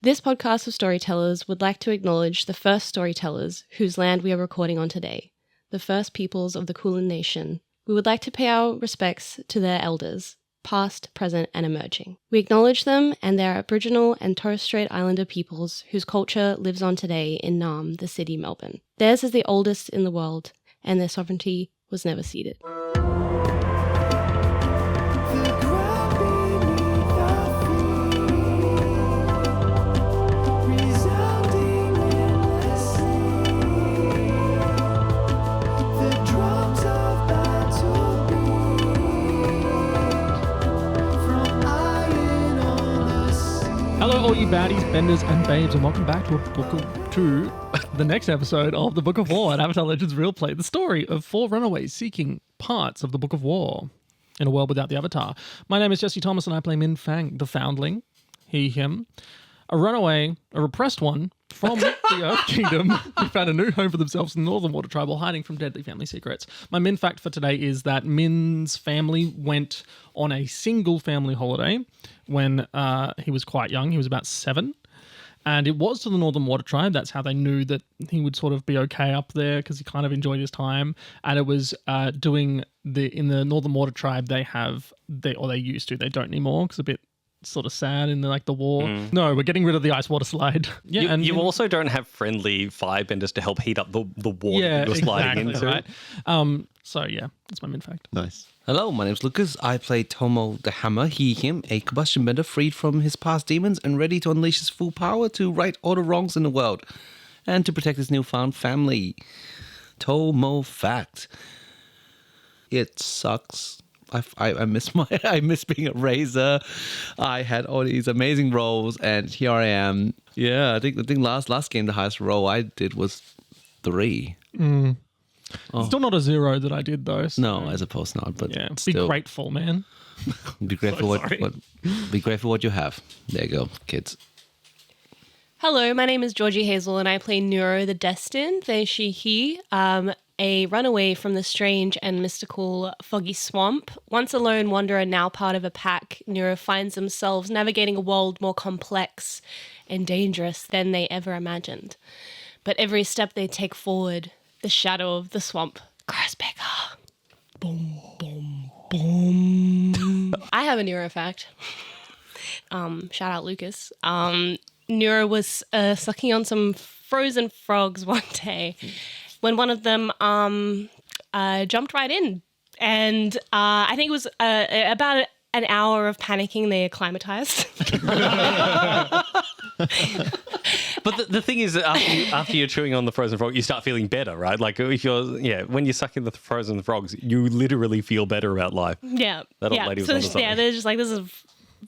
This podcast of storytellers would like to acknowledge the first storytellers whose land we are recording on today, the first peoples of the Kulin Nation. We would like to pay our respects to their elders, past, present, and emerging. We acknowledge them and their Aboriginal and Torres Strait Islander peoples whose culture lives on today in Naarm, the city, Melbourne. Theirs is the oldest in the world, and their sovereignty was never ceded. Hello, all you baddies, benders, and babes, and welcome back to the next episode of the Book of War at Avatar Legends Real Play, the story of 4 runaways seeking parts of the Book of War in a world without the Avatar. My name is Jesse Thomas, and I play Minh FANG, the Foundling, he, him, a runaway, a repressed one from the Earth Kingdom who found a new home for themselves in the Northern Water Tribe while hiding from deadly family secrets. My Minh fact for today is that Minh's family went on a single family holiday when he was quite young. He was about 7. And it was to the Northern Water Tribe. That's how they knew that he would sort of be okay up there because he kind of enjoyed his time. And it was in the Northern Water Tribe, they used to, they don't anymore because a bit sort of sad in the war. No, we're getting rid of the ice water slide. Yeah, you also don't have friendly firebenders to help heat up the water that you're sliding into. Right. So yeah, that's my Minh fact. Nice. Hello, my name's Lucas. I play Tomo the Hammer, he, him, a combustion bender freed from his past demons and ready to unleash his full power to right all the wrongs in the world and to protect his newfound family. Tomo fact. It sucks. I miss being a razor. I had all these amazing roles, and here I am. Yeah, I think last game the highest roll I did was 3. Still not a 0 that I did though. So. No, I suppose not. But yeah, still. Be grateful, man. Be grateful be grateful what you have. There you go, kids. Hello, my name is Georgie Hazel, and I play Nuro the Destined, they, she, he, a runaway from the strange and mystical foggy swamp. Once a lone wanderer, now part of a pack, Nuro finds themselves navigating a world more complex and dangerous than they ever imagined. But every step they take forward, the shadow of the swamp grows bigger. Boom, boom, boom. I have a Nuro fact. Shout out Lucas. Nuro was sucking on some frozen frogs one day when one of them jumped right in. And I think it was about an hour of panicking, they acclimatized. But the thing is that after you're chewing on the frozen frog, you start feeling better, right? Like if when you're sucking the frozen frogs, you literally feel better about life. Yeah. That old lady was onto something. Yeah, they're just like, this is a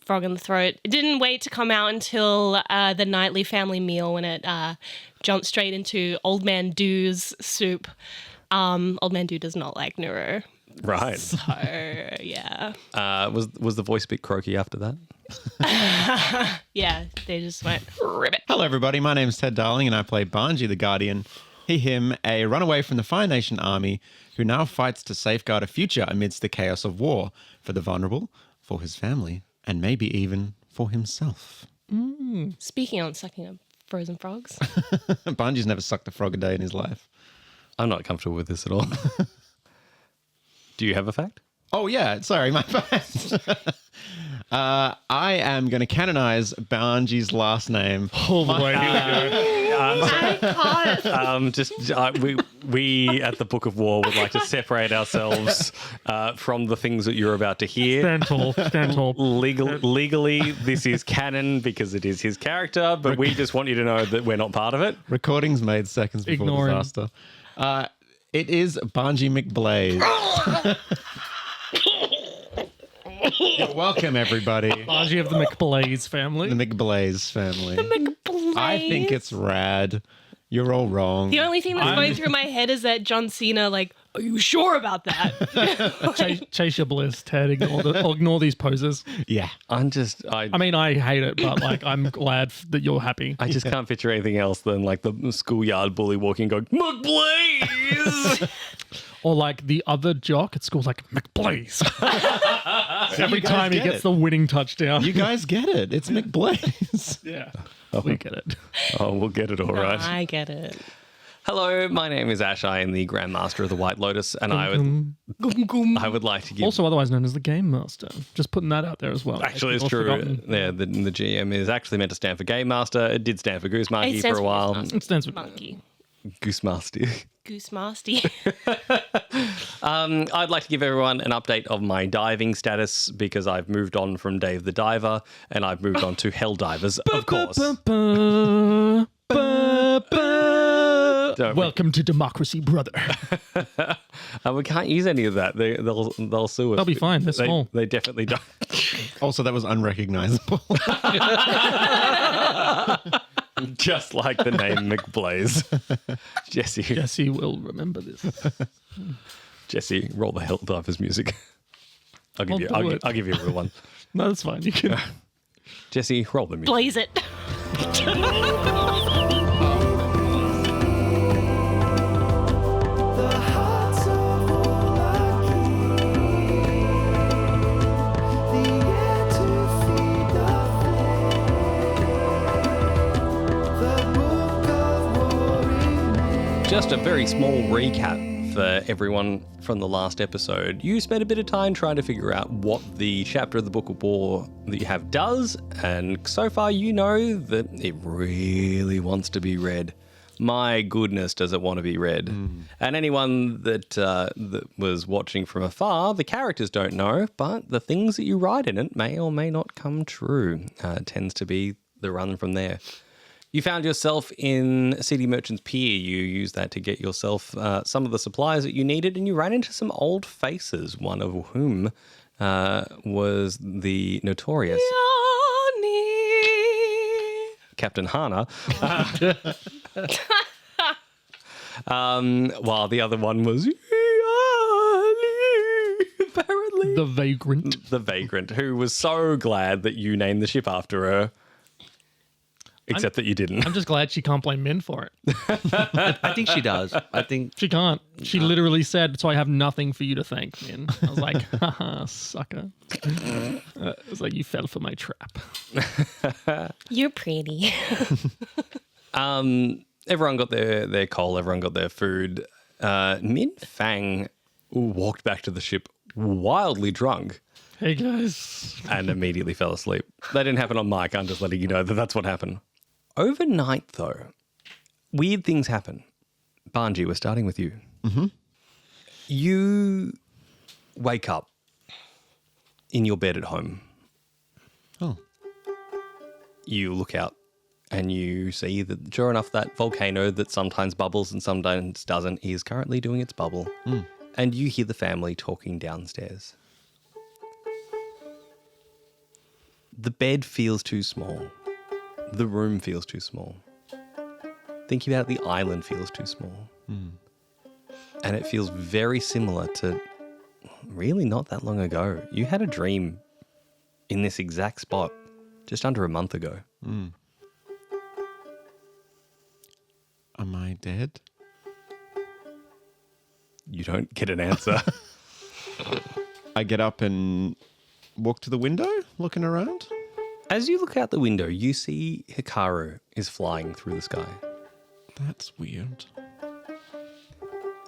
frog in the throat. It didn't wait to come out until the nightly family meal when it jumped straight into Old Man Doo's soup. Old Man Doo does not like Nuro. Right. So, yeah. Was the voice a bit croaky after that? Yeah, they just went, ribbit. Hello, everybody. My name is Ted Darling, and I play Banji the Guardian. He, him, a runaway from the Fire Nation army who now fights to safeguard a future amidst the chaos of war for the vulnerable, for his family, and maybe even for himself. Speaking on sucking up frozen frogs. Banji's never sucked a frog a day in his life. I'm not comfortable with this at all. Do you have a fact? Oh, yeah. Sorry, my fact. I am going to canonize Banji's last name. Oh, boy, here we go. We at the Book of War would like to separate ourselves from the things that you're about to hear. Stand tall. Legally, this is canon because it is his character, but we just want you to know that we're not part of it. Recordings made seconds before Ignore him. disaster. It is Banji McBlaze. You're welcome, everybody. Banji of the McBlaze family. The McBlaze family. The McBlaze. I think it's rad. You're all wrong. The only thing that's going through my head is that John Cena, like, are you sure about that? Chase your bliss, Ted. Ignore these poses. Yeah. I mean, I hate it, but like, I'm glad that you're happy. I just can't picture anything else than like the schoolyard bully walking going, McBlaze! Or like the other jock at school, like, McBlaze. Every guys time he get gets it. the winning touchdown. You guys get it. It's McBlaze. Yeah. We get it. Oh, we'll get it all No, right. I get it. Hello, my name is Ash. I am the Grandmaster of the White Lotus, and I would like to give. Also otherwise known as the Game Master. Just putting that out there as well. Actually, it's People true. have forgotten. Yeah, the GM is actually meant to stand for Game Master. It did stand for Goose Monkey stands for a for while. Goose It stands for Monkey. Goose Master. Goose Master. I'd like to give everyone an update of my diving status because I've moved on from Dave the Diver and I've moved on to Hell Divers, of course. Don't- Welcome to democracy, brother. we can't use any of that. They'll sue us. They'll be fine. They're small. They definitely don't. Also, that was unrecognizable. Just like the name McBlaze. Jesse, Jesse will remember this. Jesse, roll the Hell Divers music. I'll give I'll you. do it. I'll give you a real one. No, that's fine. You can. Jesse, roll the music. Blaze it. Just a very small recap for everyone from the last episode. You spent a bit of time trying to figure out what the chapter of the Book of War that you have does, and so far you know that it really wants to be read. My goodness, does it want to be read? And anyone that was watching from afar, the characters don't know, but the things that you write in it may or may not come true. It tends to be the run from there. You found yourself in City Merchant's Pier. You used that to get yourself some of the supplies that you needed, and you ran into some old faces, one of whom was the notorious Captain Hana, while the other one was apparently The Vagrant. the Vagrant, who was so glad that you named the ship after her. Except that you didn't. I'm just glad she can't blame Min for it. I think she does. I think She can't. She literally said, so I have nothing for you to thank, Min. I was like, haha, sucker. It was like, you fell for my trap. You're pretty. Everyone got their coal. Everyone got their food. Min Fang walked back to the ship wildly drunk Hey, guys. and immediately fell asleep. That didn't happen on mic. I'm just letting you know that that's what happened. Overnight, though, weird things happen. Banji, we're starting with you. Mm-hmm. You wake up in your bed at home. Oh. You look out and you see that, sure enough, that volcano that sometimes bubbles and sometimes doesn't is currently doing its bubble. And you hear the family talking downstairs. The bed feels too small. The room feels too small. Thinking about it, the island feels too small. And it feels very similar to really not that long ago. You had a dream in this exact spot just under a month ago. Am I dead? You don't get an answer. I get up and walk to the window, looking around. As you look out the window, you see Hikaru is flying through the sky. That's weird.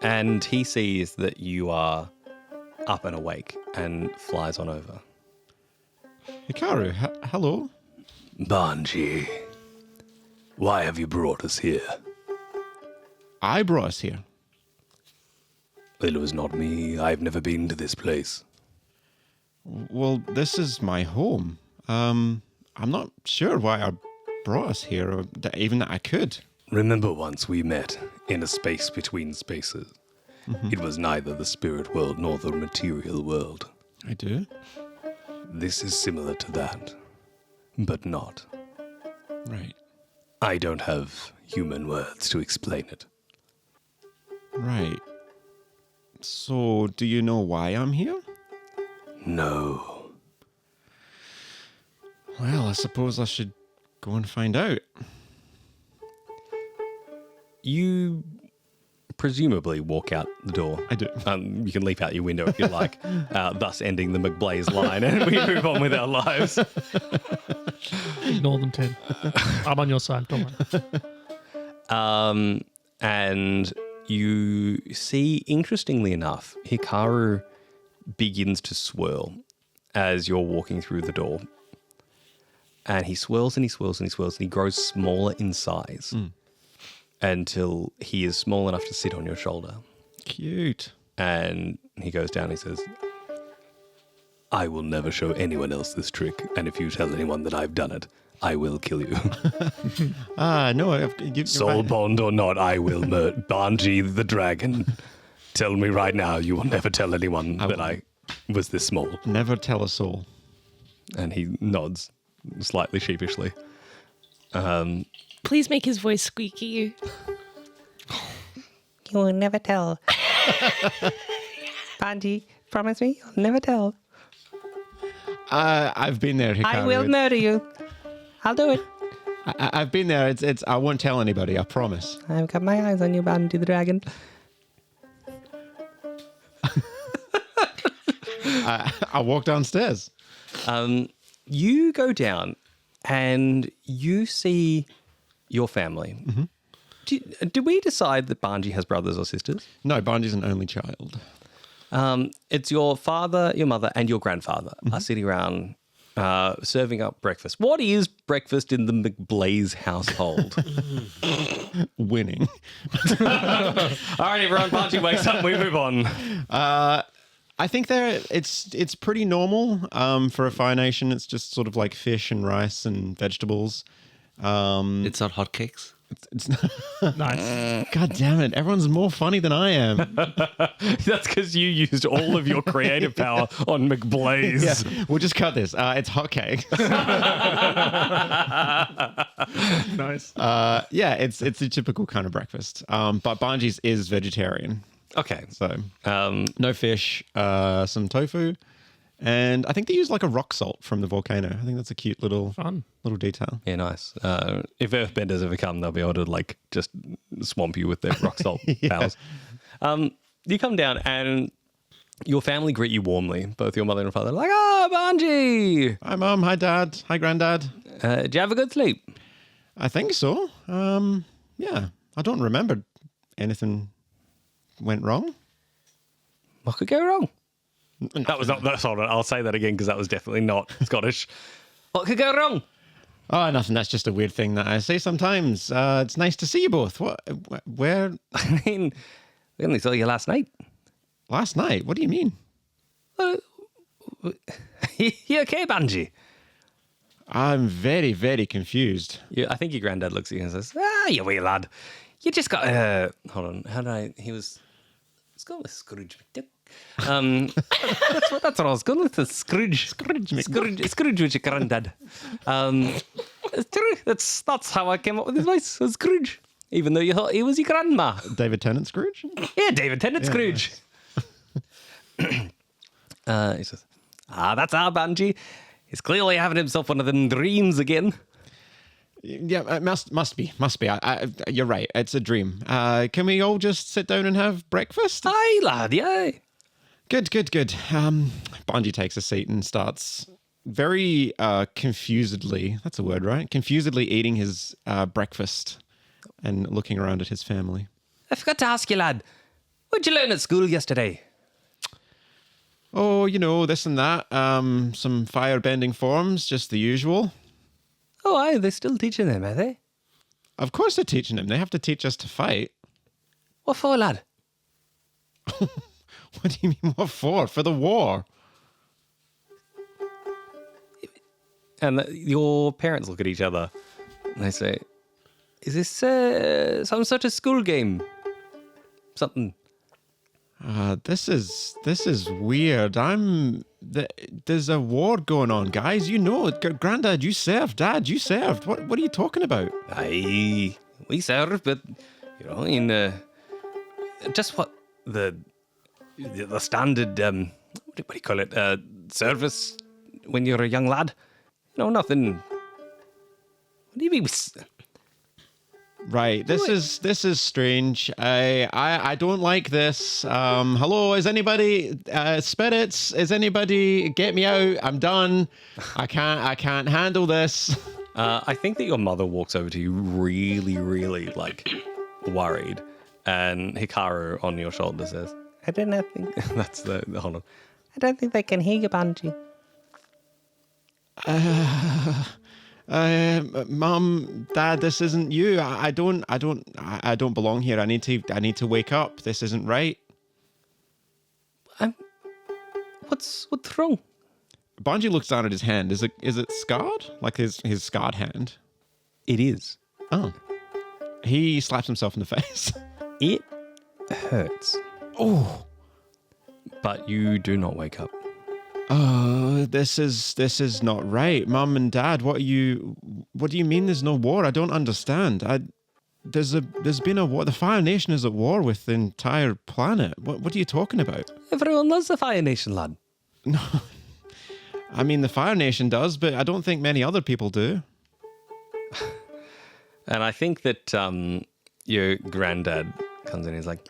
And he sees that you are up and awake and flies on over. Hikaru, hello. Banji, why have you brought us here? I brought us here. It was not me. I've never been to this place. Well, this is my home. I'm not sure why I brought us here, or even that I could. Remember once we met in a space between spaces? It was neither the spirit world nor the material world. I do. This is similar to that, but not. Right. I don't have human words to explain it. Right. So, do you know why I'm here? No. Well, I suppose I should go and find out. You presumably walk out the door. I do. You can leap out your window if you like, thus ending the McBlaze line, and we move on with our lives. Ignore them, Tim. I'm on your side. Don't worry. And you see, interestingly enough, Hikaru begins to swirl as you're walking through the door. And he swirls and he swirls and he swirls and he grows smaller in size until he is small enough to sit on your shoulder. Cute. And he goes down and he says, I will never show anyone else this trick. And if you tell anyone that I've done it, I will kill you. No. Soul bond or not, I will murder Banji the dragon. Tell me right now, you will never tell anyone that I was this small. Never tell a soul. And he nods slightly sheepishly. Please make his voice squeaky. You will never tell. Banji, promise me you'll never tell. I've been there, Hikaru. I will murder you. I'll do it. I've been there. It's. I won't tell anybody. I promise. I've got my eyes on you, Banji the dragon. I walk downstairs. You go down and you see your family. Mm-hmm. Did we decide that Banji has brothers or sisters? No, Banji's an only child. It's your father, your mother, and your grandfather are sitting around serving up breakfast. What is breakfast in the McBlaze household? Winning. All right, everyone, Banji wakes up, we move on. I think it's pretty normal for a Fire Nation. It's just sort of like fish and rice and vegetables. It's not hotcakes. It's Nice. God damn it! Everyone's more funny than I am. That's because you used all of your creative power on McBlaze. Yeah, we'll just cut this. It's hotcakes. Nice. Yeah, it's a typical kind of breakfast. But Banji's is vegetarian, Okay. so no fish, some tofu, and I think they use like a rock salt from the volcano. I think that's a cute little detail. Yeah, nice. If earthbenders ever come, they'll be able to like just swamp you with their rock salt powers. You come down and your family greet you warmly. Both your mother and father are like, Banji! Hi, Mum. Hi, Dad. Hi, Granddad. Did you have a good sleep? I think so. Yeah, I don't remember anything went wrong. What could go wrong? That was not. That's all right. I'll say that again because that was definitely not Scottish. What could go wrong? Oh, nothing. That's just a weird thing that I say sometimes. It's nice to see you both. What? Where? I mean, we only saw you last night. Last night? What do you mean? You okay, Banji? I'm very, very confused. Yeah, I think your granddad looks at you and says, you wee lad. You just got, hold on, how did I, let's go with Scrooge McDuck. That's what I was going with, Scrooge. Scrooge with your granddad. It's true, that's how I came up with his voice, was Scrooge. Even though you thought he was your grandma. David Tennant Scrooge? Yeah, David Tennant Scrooge. Nice. He says, that's our Banji. He's clearly having himself one of them dreams again. Yeah, it must be. You're right. It's a dream. Can we all just sit down and have breakfast? Aye, lad, yeah. Good. Banji takes a seat and starts very confusedly, that's a word, right? Confusedly eating his breakfast and looking around at his family. I forgot to ask you, lad. What'd you learn at school yesterday? Oh, this and that. Some firebending forms, just the usual. Oh, aye, they're still teaching them, are they? Of course they're teaching them. They have to teach us to fight. What for, lad? What do you mean, what for? For the war. And your parents look at each other and they say, is this some sort of school game? Something. This is weird. There's a war going on, guys. Granddad, you served. Dad, you served. What are you talking about? Aye, we serve, but just what the standard what do you call it? Service when you're a young lad. Nothing. What do you mean? Right. This is strange. I don't like this. Hello, is anybody spirits? Is anybody get me out? I'm done. I can't handle this. I think that your mother walks over to you really, really like worried, and Hikaru on your shoulder says, I don't think. "That's the hold on." I don't think they can hear you, Banji. Mom, Dad, this isn't you. I don't belong here. I need to wake up. This isn't right. What's wrong? Banji looks down at his hand. Is it scarred? Like his scarred hand? It is. Oh. He slaps himself in the face. It hurts. Oh. But you do not wake up. Oh, this is not right. Mom and Dad, what do you mean there's no war? I don't understand. There's been a war. The Fire Nation is at war with the entire planet. What are you talking about? Everyone loves the Fire Nation, lad. No. I mean, the Fire Nation does, but I don't think many other people do. And I think that your granddad comes in and he's like,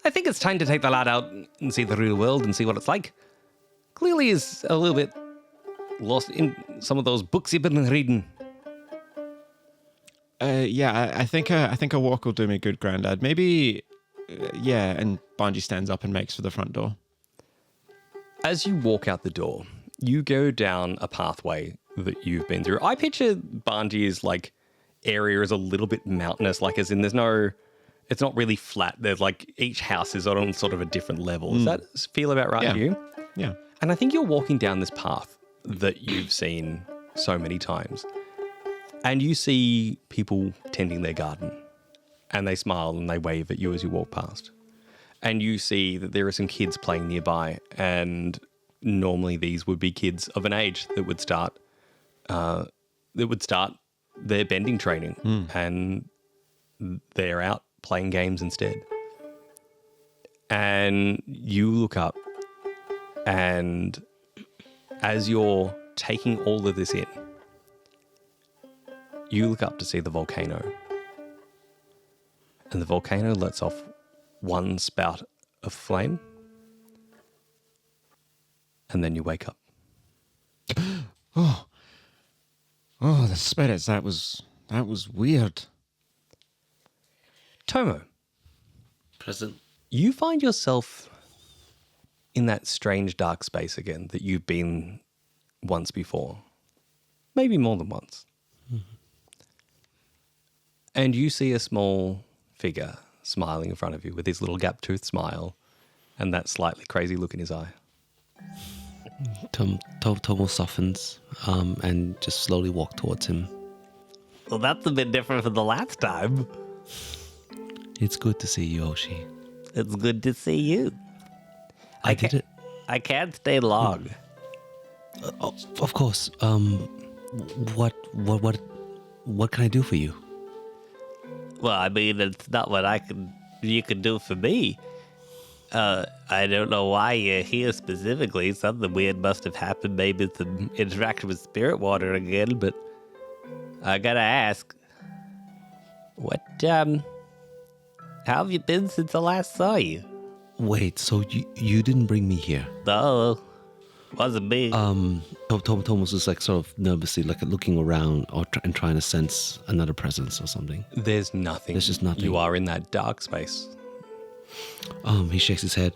I think it's time to take the lad out and see the real world and see what it's like. Clearly is a little bit lost in some of those books you've been reading. Yeah, I think a walk will do me good, Granddad. Maybe, yeah. And Banji stands up and makes for the front door. As you walk out the door, you go down a pathway that you've been through. I picture Banji's like area is a little bit mountainous, like as in it's not really flat. There's like each house is on sort of a different level. Does that feel about right to you? Yeah. And I think you're walking down this path that you've seen so many times. And you see people tending their garden. And they smile and they wave at you as you walk past. And you see that there are some kids playing nearby. And normally these would be kids of an age that would start their bending training. And they're out playing games instead. And you look up. And as you're taking all of this in, you look up to see the volcano. And the volcano lets off one spout of flame. And then you wake up. Oh, the spirits. That was weird. Tomo, Present. you find yourself in that strange dark space again that you've been once before. Maybe more than once. And you see a small figure smiling in front of you with his little gap-toothed smile and that slightly crazy look in his eye. Tomo softens and just slowly walk towards him. Well, that's a bit different from the last time. It's good to see you, Oshi. It's good to see you. I did it. I can't stay long. Of course. What can I do for you? Well, I mean, it's not what you could do for me. I don't know why you're here specifically. Something weird must have happened. Maybe some interaction with spirit water again, but I gotta ask. How have you been since I last saw you? Wait, so you didn't bring me here? No, wasn't me. Tomo's just like sort of nervously like looking around and trying to sense another presence or something. There's nothing. There's just nothing. You are in that dark space. He shakes his head.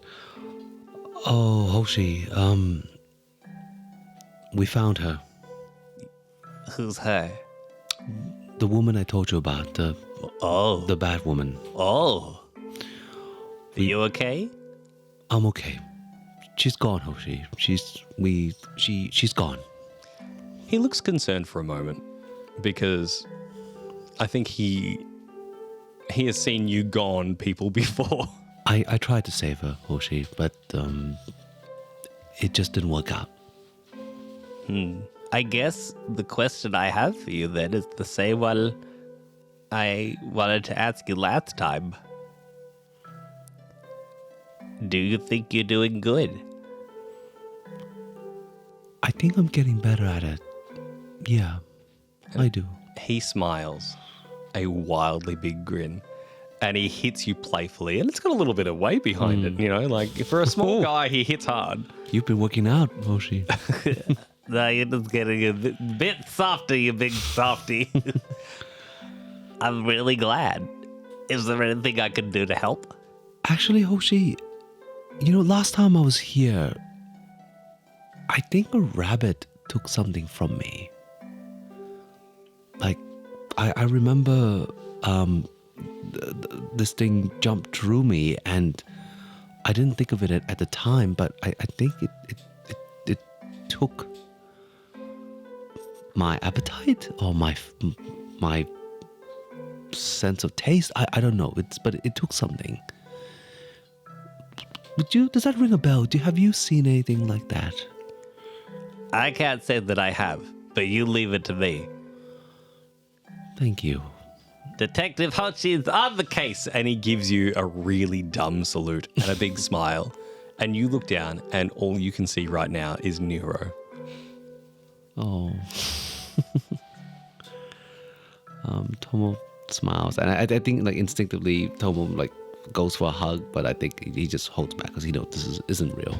Oh, Hoshi, we found her. Who's her? The woman I told you about, the bad woman. Oh. Are you okay? I'm okay. She's gone, Hoshi. She's gone. He looks concerned for a moment because I think he has seen you gone people before. I tried to save her, Hoshi, but it just didn't work out. I guess the question I have for you then is the same one I wanted to ask you last time. Do you think you're doing good? I think I'm getting better at it. Yeah, I do. He smiles a wildly big grin. And he hits you playfully, and it's got a little bit of weight behind it, you know? Like, for a small guy, he hits hard. You've been working out, Moshi. No, you're just getting a bit softer, you big softy. I'm really glad. Is there anything I can do to help? Actually, Hoshi, last time I was here, I think a rabbit took something from me. Like, I remember this thing jumped through me, and I didn't think of it at the time, but I think it took my appetite or my sense of taste. I don't know. But it took something. Does that ring a bell? Have you seen anything like that? I can't say that I have, but you leave it to me. Thank you. Detective Hochi is on the case. And he gives you a really dumb salute and a big smile. And you look down, and all you can see right now is Nuro. Oh. Tomo smiles, and I think like instinctively Tomo like goes for a hug, but I think he just holds back because he knows this isn't real.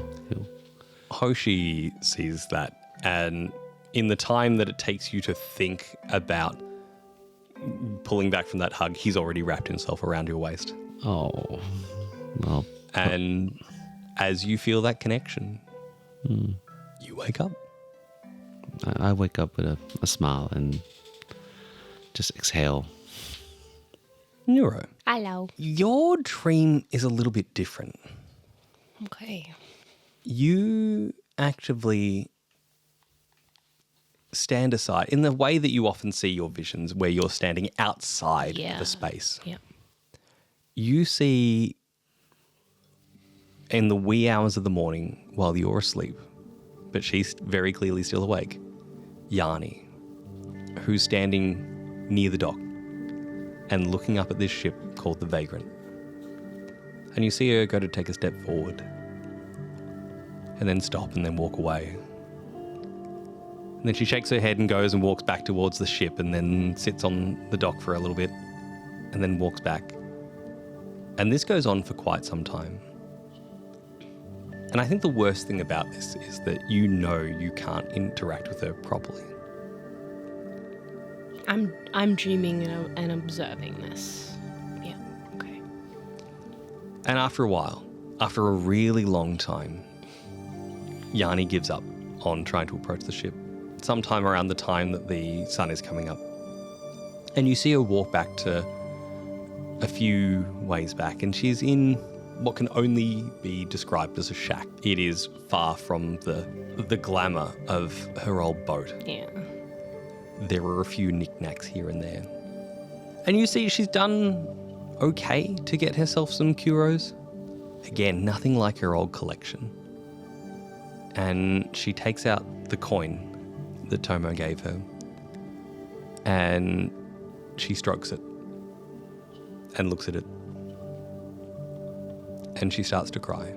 Hoshi sees that, and in the time that it takes you to think about pulling back from that hug, he's already wrapped himself around your waist. Oh, well. And as you feel that connection, you wake up. I wake up with a smile and just exhale. Nuro, Hello. your dream is a little bit different. Okay. You actively stand aside in the way that you often see your visions, where you're standing outside the space. Yeah. You see in the wee hours of the morning while you're asleep, but she's very clearly still awake, Yani, who's standing near the dock and looking up at this ship called the Vagrant. And you see her go to take a step forward and then stop and then walk away. And then she shakes her head and goes and walks back towards the ship and then sits on the dock for a little bit and then walks back. And this goes on for quite some time. And I think the worst thing about this is that you know you can't interact with her properly. I'm dreaming and observing this. Yeah. Okay. And after a while, after a really long time, Yani gives up on trying to approach the ship, sometime around the time that the sun is coming up. And you see her walk back to a few ways back, and she's in what can only be described as a shack. It is far from the glamour of her old boat. Yeah. There are a few knickknacks here and there. And you see she's done okay to get herself some kuros. Again, nothing like her old collection. And she takes out the coin that Tomo gave her, and she strokes it and looks at it. And she starts to cry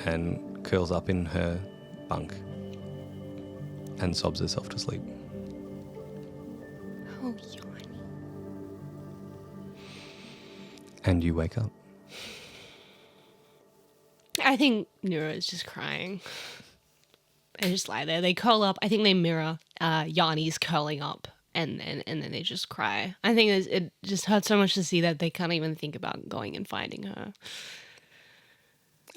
and curls up in her bunk and sobs herself to sleep. Oh, yawn. And you wake up. I think Nuro is just crying. They just lie there. They curl up. I think they mirror Yanni's curling up, and then they just cry. I think it just hurts so much to see that they can't even think about going and finding her.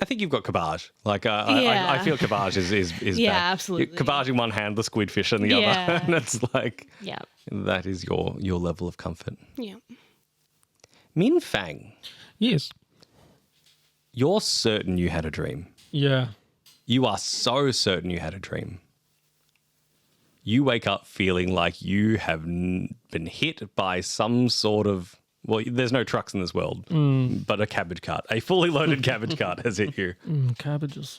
I think you've got cabbage. Like, Yeah. I feel cabbage is Yeah, bad. absolutely. Cabbage in one hand, the squidfish in the Yeah. other. And it's like, Yeah. that is your level of comfort. Yeah. Min Fang, Yes. you're certain you had a dream. Yeah. You are so certain you had a dream. You wake up feeling like you have been hit by some sort of... Well, there's no trucks in this world, but a cabbage cart. A fully loaded cabbage cart has hit you. Cabbages.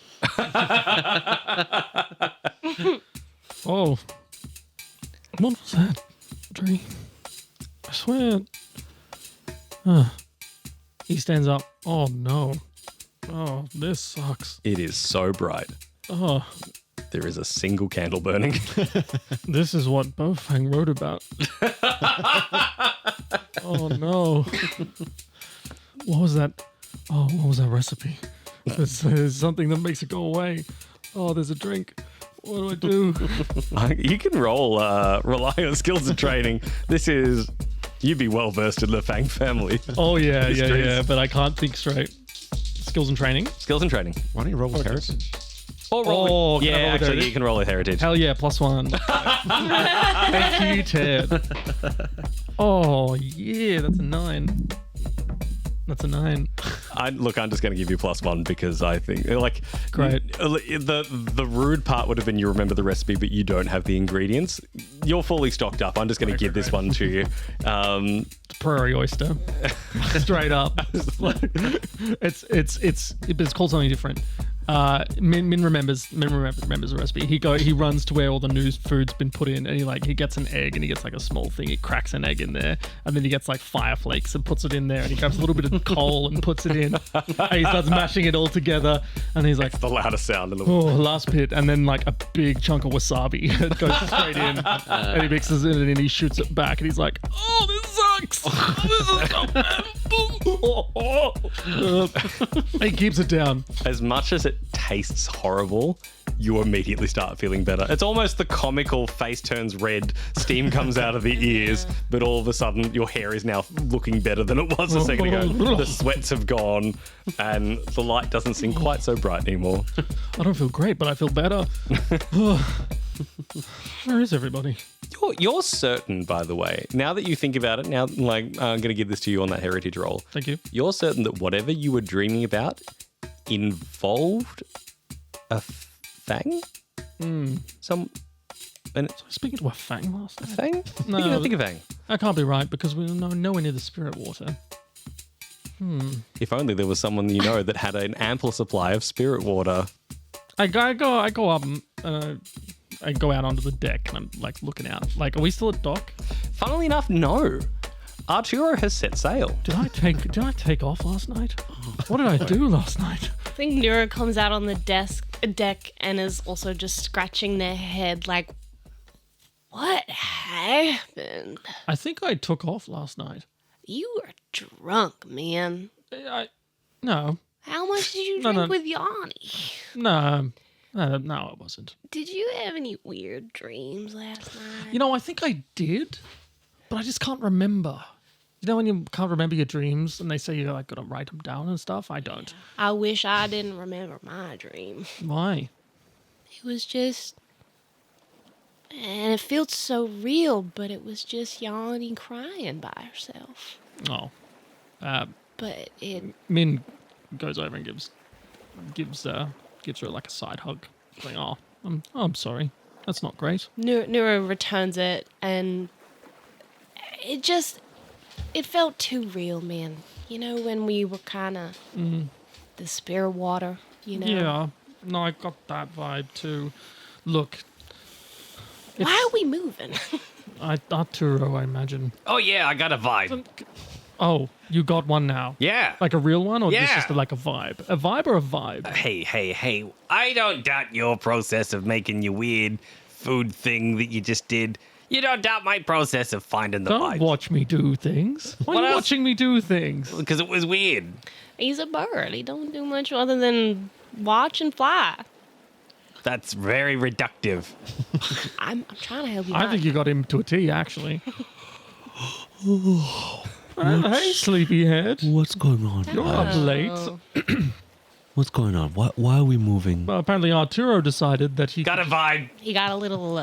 Oh. What was that dream? I swear. He stands up. Oh, no. Oh, this sucks. It is so bright. Oh. There is a single candle burning. This is what Fang wrote about. Oh no. What was that? Oh, what was that recipe? There's something that makes it go away. Oh, there's a drink. What do I do? You can rely on skills and training. You'd be well versed in the Fang family. Oh yeah, Mysteries. yeah. But I can't think straight. Skills and training. Skills and training. Why don't you roll with heritage? Or roll. Oh, can I roll yeah, with actually, heritage? you can roll a heritage. Hell yeah, +1. Thank you, Ted. Oh yeah, that's a 9. That's a 9. I'm just going to give you +1 because I think Great. The rude part would have been you remember the recipe, but you don't have the ingredients. You're fully stocked up. I'm just going to give this one to you. Prairie oyster. Straight up. It's called something different. Min remembers the recipe. He runs to where all the new food's been put in, and he gets an egg, and he gets like a small thing. He cracks an egg in there, and then he gets like fire flakes and puts it in there, and he grabs a little bit of coal and puts it in, and he starts mashing it all together, and he's like, The loudest sound in the oh, last bit, and then like a big chunk of wasabi it goes straight in, and he mixes it in, and he shoots it back, and he's like, oh, this sucks. This is so bad. He keeps it down. As much as it tastes horrible, you immediately start feeling better. It's almost the comical face turns red, steam comes out of the ears, but all of a sudden your hair is now looking better than it was a second ago. The sweats have gone and the light doesn't seem quite so bright anymore. I don't feel great, but I feel better. Where is everybody? You're certain, by the way, now that you think about it, now I'm going to give this to you on that heritage roll. Thank you. You're certain that whatever you were dreaming about involved a fang? Speaking to a fang last night. Fang? No. Think of fang. That can't be right because we're nowhere near the spirit water. If only there was someone you know that had an ample supply of spirit water. I go up and I go out onto the deck and I'm like looking out. Like, are we still at dock? Funnily enough, no. Arturo has set sail. Did I take off last night? What did I do last night? I think Nuro comes out on the deck and is also just scratching their head like, what happened? I think I took off last night. You were drunk, man. No, How much did you No, drink no. with Yanni? no, it wasn't. Did you have any weird dreams last night? You know, I think I did, but I just can't remember. You know when you can't remember your dreams and they say you like got to write them down and stuff? I don't. I wish I didn't remember my dream. Why? It was just... And it felt so real, but it was just Yanni crying by herself. Oh. But it... Min goes over and gives her like a side hug. Like, I'm sorry. That's not great. Nuro returns it, and it felt too real, man. You know, when we were kind of the spirit water, you know? Yeah. No, I got that vibe too. Look. Why are we moving? Arturo, I imagine. Oh, yeah, I got a vibe. Oh, you got one now? Yeah. Like a real one, or Yeah. just like a vibe? A vibe or a vibe? Hey, I don't doubt your process of making your weird food thing that you just did. You don't doubt my process of finding the Don't vibes. watch me do things. Why What are you else? watching me do things? Because it was weird. He's a bird. He don't do much other than watch and fly. That's very reductive. I'm trying to help you I out. think you got him to a T, actually. Hey, sleepyhead. What's going on? You're up late. Oh. What's going on? Why are we moving? Well, apparently Arturo decided that he Got a vibe. He got a little...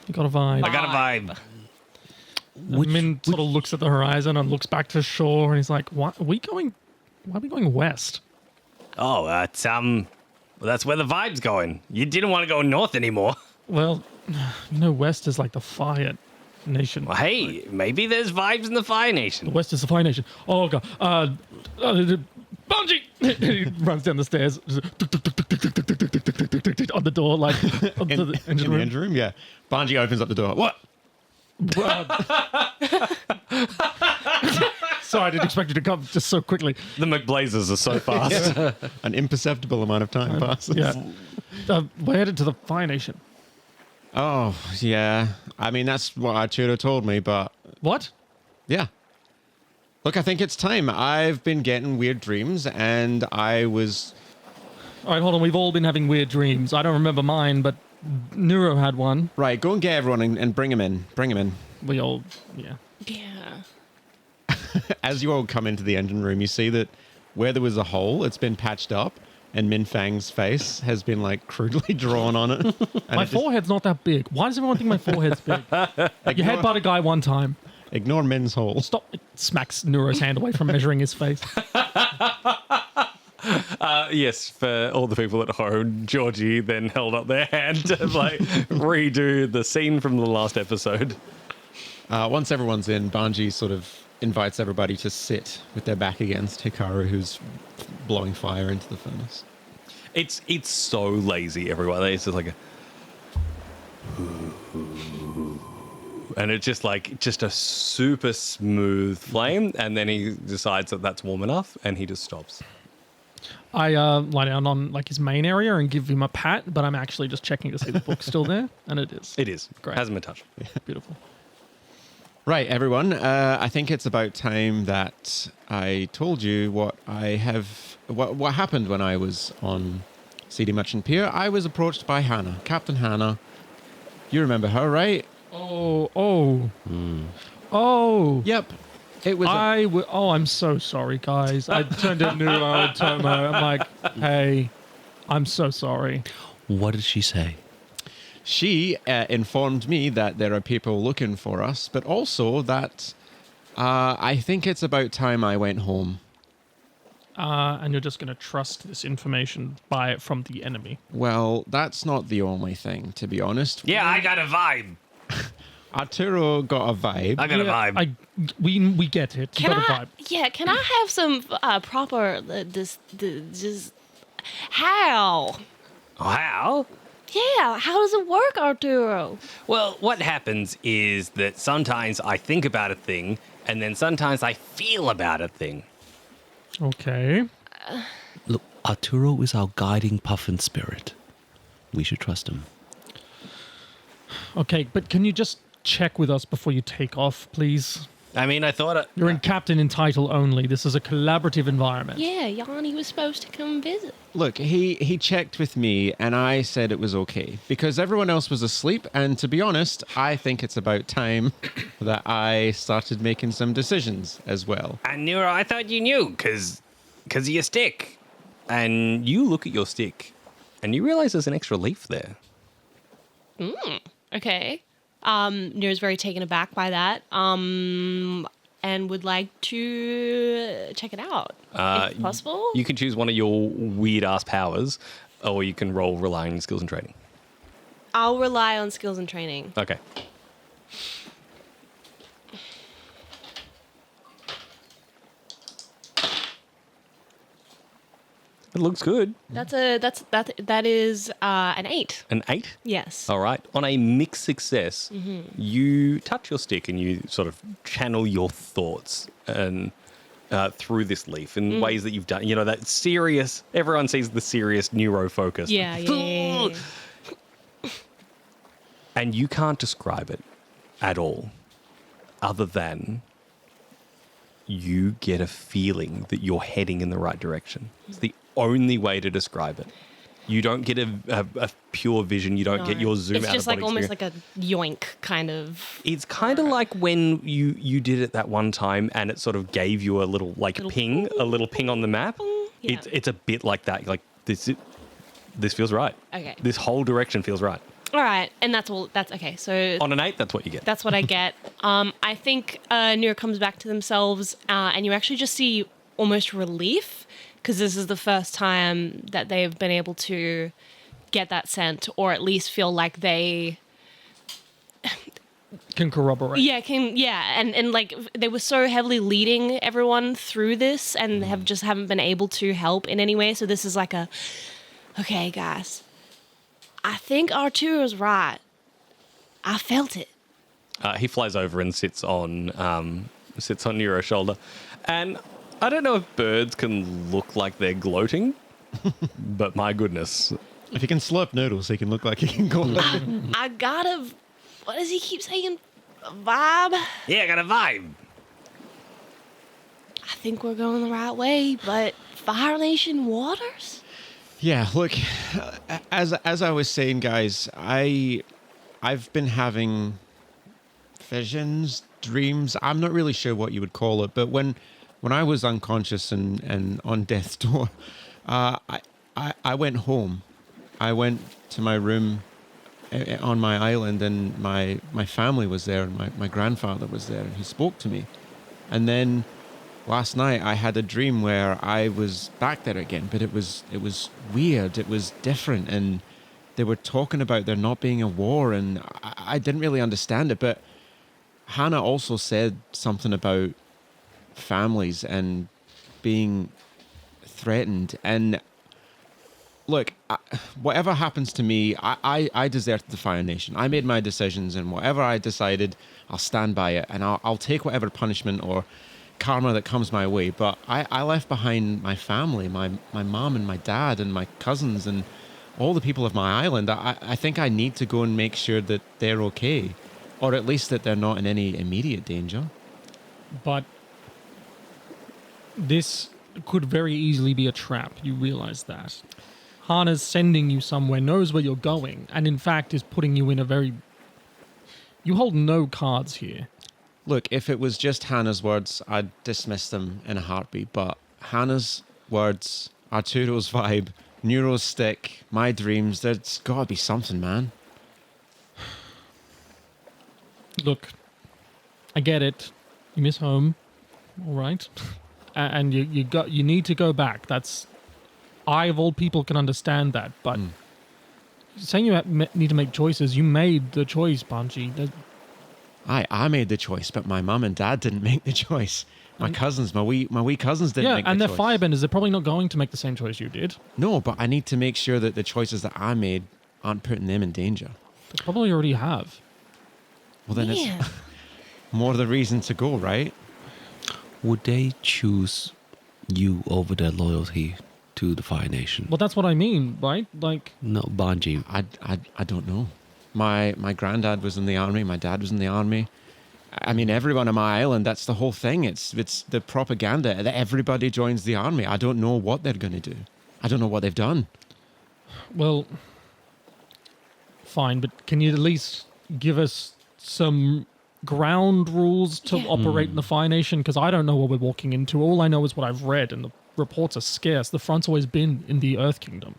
he got a vibe. I got a vibe. Min sort of looks at the horizon and looks back to shore, and he's like, "Why are we going west?" Oh, well, that's where the vibe's going. You didn't want to go north anymore. Well, you know, west is like the fire nation. Well, hey, maybe there's vibes in the Fire Nation. West is the fire nation. Oh god, Banji! He runs down the stairs on the door, like of In, the engine in the room. engine room, yeah. Banji opens up the door. What? Sorry, I didn't expect you to come just so quickly. The McBlazers are so fast. An imperceptible amount of time passes. Yeah. We're headed to the Fire Nation. Oh, yeah. I mean, that's what Arturo told me, but What? yeah. Look, I think it's time. I've been getting weird dreams, and I was... All right, hold on. We've all been having weird dreams. I don't remember mine, but Nuro had one. Right, go and get everyone and bring him in. Bring him in. We all, yeah. Yeah. As you all come into the engine room, you see that where there was a hole, it's been patched up, and Min Fang's face has been like crudely drawn on it. And My forehead's not that big. Why does everyone think my forehead's big? You headbutt a guy one time. Ignore Min's hole. Stop. It smacks Nuro's hand away from measuring his face. Yes, for all the people at home, Georgie then held up their hand to like redo the scene from the last episode. Once everyone's in, Banji sort of invites everybody to sit with their back against Hikaru, who's blowing fire into the furnace. It's so lazy, everyone. It's just like a... And it's just like a super smooth flame, and then he decides that that's warm enough, and he just stops. I lie down on like his main area and give him a pat, but I'm actually just checking to see the book's still there, and it is. It is. Great. Hasn't been touched. Beautiful. Right, everyone. I think it's about time that I told you what happened when I was on CD Merchant Pier. I was approached by Hannah, Captain Hannah. You remember her, right? Oh. Yep. It was. I'm so sorry, guys. I turned to Nuro and Tomo. I'm like, hey, I'm so sorry. What did she say? She informed me that there are people looking for us, but also that I think it's about time I went home. And you're just going to trust this information from the enemy. Well, that's not the only thing, to be honest. Yeah, I got a vibe. Arturo got a vibe. I got a vibe. We get it. You got a vibe. Yeah, can I have some proper how? How? Yeah, how does it work, Arturo? Well, what happens is that sometimes I think about a thing, and then sometimes I feel about a thing. Okay. Look, Arturo is our guiding puffin spirit. We should trust him. Okay, but can you just check with us before you take off, please? I mean, I thought... You're in captain in title only. This is a collaborative environment. Yeah, Yani was supposed to come visit. Look, he checked with me, and I said it was okay because everyone else was asleep. And to be honest, I think it's about time that I started making some decisions as well. And Nuro, I thought you knew, because of your stick. And you look at your stick, and you realize there's an extra leaf there. Okay. Nero's very taken aback by that. And would like to check it out, if possible. You can choose one of your weird-ass powers, or you can roll relying on skills and training. I'll rely on skills and training. Okay. It looks good. That is an 8. An 8? Yes. All right. On a mixed success, you touch your stick and you sort of channel your thoughts and through this leaf in ways that you've done. You know, that serious, everyone sees the serious neuro focus. Yeah. And you can't describe it at all other than you get a feeling that you're heading in the right direction. It's the only way to describe it. You don't get a pure vision. You don't get your zoom out. It's just of like body almost experience. like a yoink kind of. It's kind of like when you did it that one time and it sort of gave you a little ping on the map. Yeah. It's a bit like that. Like this feels right. Okay. This whole direction feels right. All right, and that's all. That's okay. So On an 8, that's what you get. that's what I get. I think Nero comes back to themselves, and you actually just see almost relief because this is the first time that they've been able to get that scent, or at least feel like they Can corroborate. and like they were so heavily leading everyone through this, and haven't been able to help in any way. So this is like okay, guys. I think Arturo's right. I felt it. He flies over and sits on Nero's shoulder. And I don't know if birds can look like they're gloating, but my goodness, If he can slurp noodles, he can look like he can go. I gotta. What does he keep saying? Vibe? Yeah, I got a vibe. I think we're going the right way, but Fire Nation waters? Yeah, look, as I was saying, guys, I've been having visions, dreams. I'm not really sure what you would call it, but when I was unconscious and on death's door, I went home. I went to my room on my island, and my family was there, and my grandfather was there, and he spoke to me. And then last night I had a dream where I was back there again, but it was weird. It was different, and they were talking about there not being a war, and I didn't really understand it. But Hannah also said something about families and being threatened. And look, whatever happens to me, I deserted the Fire Nation. I made my decisions, and whatever I decided, I'll stand by it, and I'll take whatever punishment or karma that comes my way. But I left behind my family, my mom and my dad and my cousins and all the people of my island. I think I need to go and make sure that they're okay, or at least that they're not in any immediate danger. But this could very easily be a trap. You realize that. Hana's sending you somewhere, knows where you're going, and in fact is putting you in a very... You hold no cards here. Look, if it was just Hannah's words, I'd dismiss them in a heartbeat. But Hannah's words, Arturo's vibe, Nuro's stick, my dreams, there's got to be something, man. Look, I get it. You miss home, all right? And you need to go back. That's... I, of all people, can understand that. But saying you need to make choices, you made the choice, Banji. I made the choice, but my mum and dad didn't make the choice. My cousins, my wee cousins didn't make the choice. Yeah, and they're firebenders. They're probably not going to make the same choice you did. No, but I need to make sure that the choices that I made aren't putting them in danger. They probably already have. Well, then it's more the reason to go, right? Would they choose you over their loyalty to the Fire Nation? Well, that's what I mean, right? Like... No, Banji. I don't know. My granddad was in the army. My dad was in the army. I mean, everyone on my island, that's the whole thing. It's the propaganda that everybody joins the army. I don't know what they're going to do. I don't know what they've done. Well, fine, but can you at least give us some ground rules to operate in the Fire Nation? Because I don't know what we're walking into. All I know is what I've read, and the reports are scarce. The front's always been in the Earth Kingdom.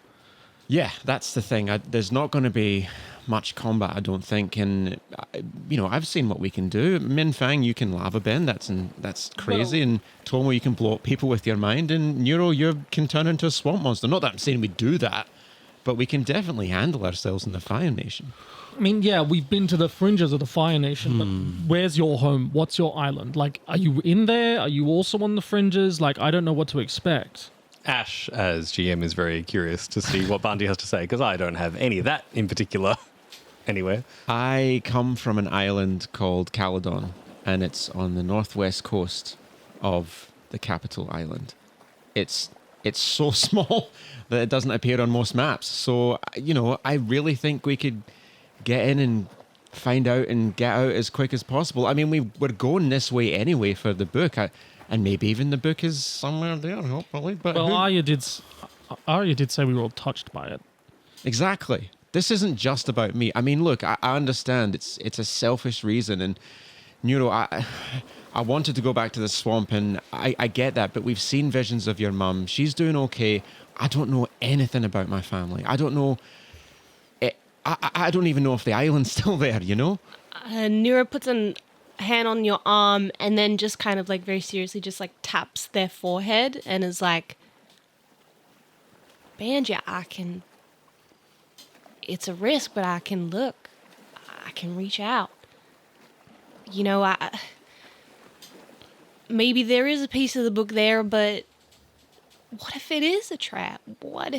Yeah, that's the thing. There's not going to be much combat, I don't think. And I've seen what we can do. Min Fang, you can lava bend. That's crazy. And Tomo, you can blow up people with your mind. And Nuro, you can turn into a swamp monster. Not that I'm saying we do that, but we can definitely handle ourselves in the Fire Nation. I mean, yeah, we've been to the fringes of the Fire Nation, but where's your home? What's your island? Like, are you in there? Are you also on the fringes? Like, I don't know what to expect. Ash, as GM, is very curious to see what Banji has to say, because I don't have any of that in particular anywhere. I come from an island called Caledon, and it's on the northwest coast of the capital island. It's so small that it doesn't appear on most maps. So, I really think we could get in and find out and get out as quick as possible. I mean, we're going this way anyway for the book. And maybe even the book is somewhere there, hopefully. But well, Arya did say we were all touched by it. Exactly. This isn't just about me. I mean, look, I understand it's a selfish reason. And, Nuro, I wanted to go back to the swamp, and I get that. But we've seen visions of your mum. She's doing okay. I don't know anything about my family. I don't know... I don't even know if the island's still there, Nuro puts a hand on your arm and then just kind of like very seriously just like taps their forehead and is like, Banji, it's a risk, but I can look. I can reach out. Maybe there is a piece of the book there, but what if it is a trap? What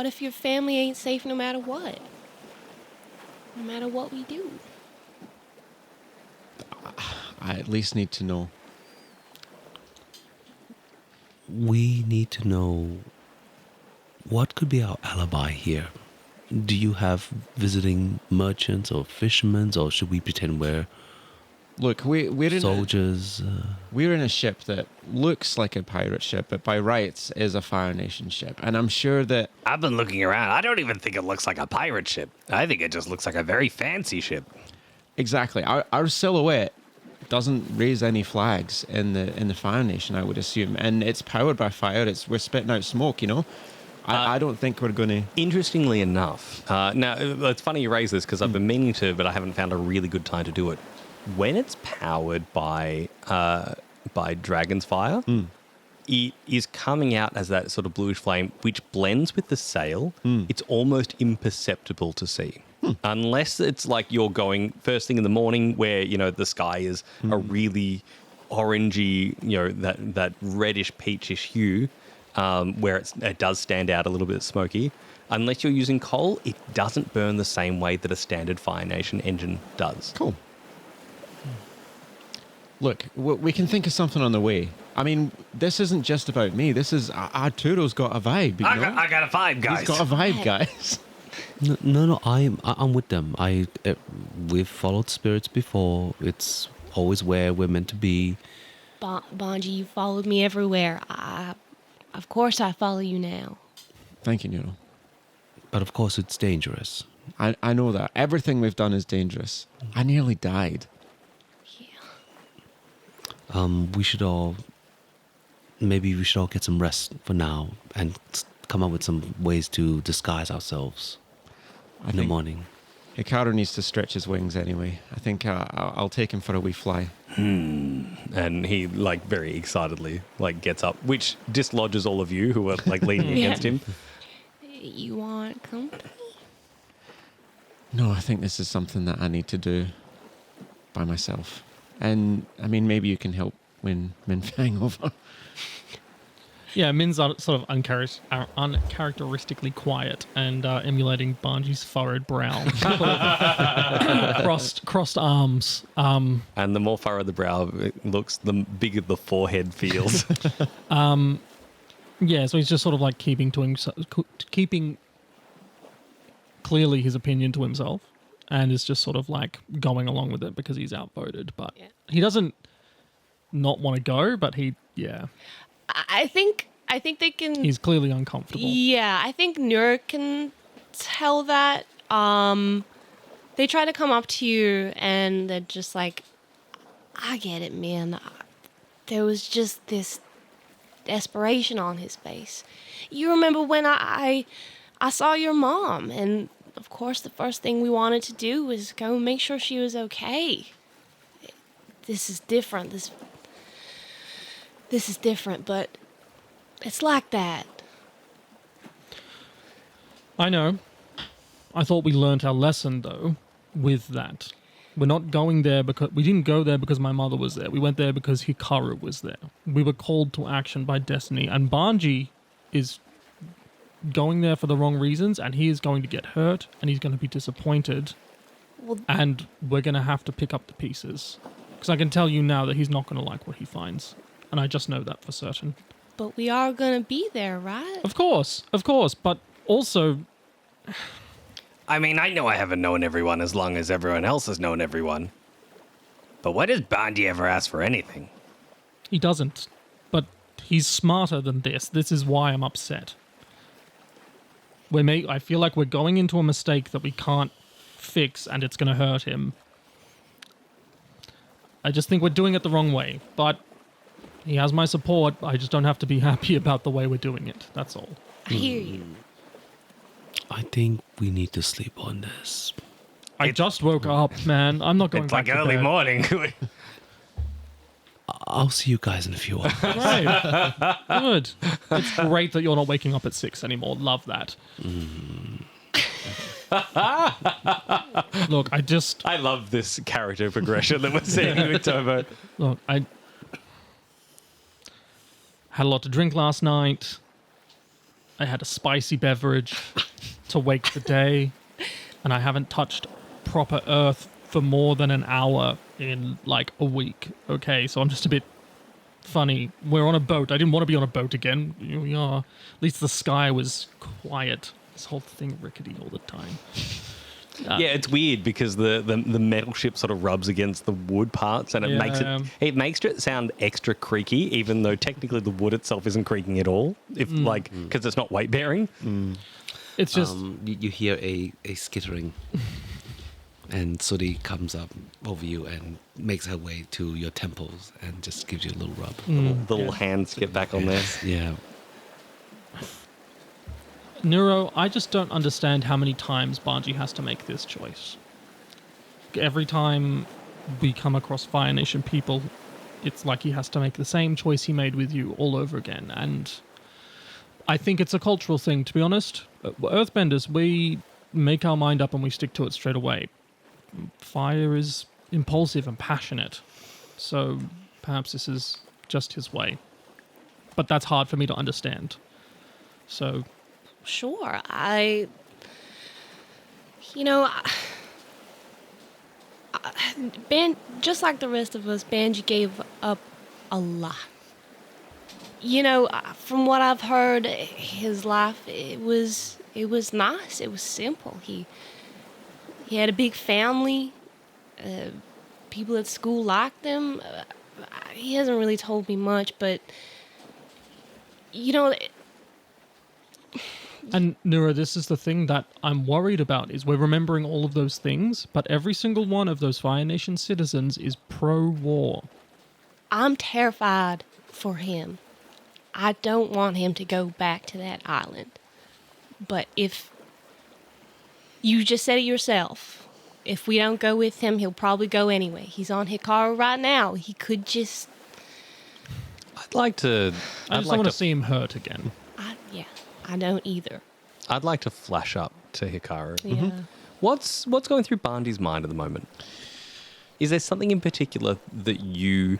if your family ain't safe no matter what? No matter what we do? I at least need to know. We need to know what could be our alibi here? Do you have visiting merchants or fishermen, or should we pretend we're Look, we're in soldiers? we're in a ship that looks like a pirate ship, but by rights is a Fire Nation ship. And I'm sure that I've been looking around. I don't even think it looks like a pirate ship. I think it just looks like a very fancy ship. exactly our silhouette doesn't raise any flags in the Fire Nation, I would assume, and it's powered by fire. We're spitting out smoke, you know. I don't think we're going to. Interestingly enough, now it's funny you raise this because I've been meaning to, but I haven't found a really good time to do it. When it's powered by dragon's fire, it is coming out as that sort of bluish flame, which blends with the sail. It's almost imperceptible to see. Unless it's like you're going first thing in the morning where, you know, the sky is a really orangey, you know, that reddish peachish hue, where it does stand out a little bit smoky. Unless you're using coal, it doesn't burn the same way that a standard Fire Nation engine does. Cool. Look, we can think of something on the way. I mean, this isn't just about me. This is Arturo's got a vibe. You know? I got a vibe, guys. He's got a vibe, guys. No, I'm with them. We've followed spirits before. It's always where we're meant to be. Banji, you followed me everywhere. Of course I follow you now. Thank you, Nuro. But of course, it's dangerous. I know that. Everything we've done is dangerous. I nearly died. We should all get some rest for now and come up with some ways to disguise ourselves in the morning. Hikaru needs to stretch his wings anyway. I think I'll take him for a wee fly. And he, like, very excitedly, like, gets up, which dislodges all of you who are, like, leaning against him. You want company? No, I think this is something that I need to do by myself. And, I mean, maybe you can help win Min Fang over. Yeah, Min's sort of uncharacteristically quiet and emulating Banji's furrowed brow. crossed arms. And the more furrowed the brow it looks, the bigger the forehead feels. Yeah, so he's just sort of like keeping clearly his opinion to himself, and is just sort of like going along with it because he's outvoted. But he doesn't not want to go, but I think they can. He's clearly uncomfortable. Yeah, I think Nuro can tell that. They try to come up to you and they're just like, I get it, man. There was just this desperation on his face. You remember when I saw your mom, and of course the first thing we wanted to do was go make sure she was okay. This is different. This is different, but it's like that. I know. I thought we learnt our lesson, though, with that. We're not going there because... We didn't go there because my mother was there. We went there because Hikaru was there. We were called to action by destiny, and Banji is going there for the wrong reasons, and he is going to get hurt, and he's going to be disappointed, and we're going to have to pick up the pieces. Because I can tell you now that he's not going to like what he finds, and I just know that for certain. But we are going to be there, right? Of course, but also... I mean, I know I haven't known everyone as long as everyone else has known everyone. But why does Banji ever ask for anything? He doesn't. But he's smarter than this. This is why I'm upset. I feel like we're going into a mistake that we can't fix, and it's going to hurt him. I just think we're doing it the wrong way. But he has my support. I just don't have to be happy about the way we're doing it. That's all. I hear you. I think we need to sleep on this. I just woke up, man. I'm not going It's back like to early bed. morning. I'll see you guys in a few hours. Right. Good. It's great that you're not waking up at 6 anymore. Love that. Look, I love this character progression that we're seeing with Tomo. Look, I had a lot to drink last night. I had a spicy beverage to wake the day, and I haven't touched proper earth for more than an hour in like a week. Okay, so I'm just a bit funny. We're on a boat. I didn't want to be on a boat again. Here we are. At least the sky was quiet. This whole thing rickety all the time. Yeah, it's weird because the metal ship sort of rubs against the wood parts, and it makes it sound extra creaky, even though technically the wood itself isn't creaking at all. If because it's not weight bearing. It's just you hear a skittering, and Suri comes up over you and makes her way to your temples and just gives you a little rub. Little hands get back on there. Yeah. Nuro, I just don't understand how many times Banji has to make this choice. Every time we come across Fire Nation people, it's like he has to make the same choice he made with you all over again. And I think it's a cultural thing, to be honest. Earthbenders, we make our mind up and we stick to it straight away. Fire is impulsive and passionate. So perhaps this is just his way. But that's hard for me to understand. So... Sure, just like the rest of us, Banji gave up a lot. From what I've heard, his life, it was nice. It was simple. He had a big family. People at school liked him. He hasn't really told me much, but And Nuro, this is the thing that I'm worried about, is we're remembering all of those things, but every single one of those Fire Nation citizens is pro-war. I'm terrified for him. I don't want him to go back to that island. But if you just said it yourself, if we don't go with him, he'll probably go anyway. He's on Hikaru right now. He could just... I just don't want to see him hurt again. I don't either. I'd like to flash up to Hikaru. Yeah. What's going through Bandi's mind at the moment? Is there something in particular that you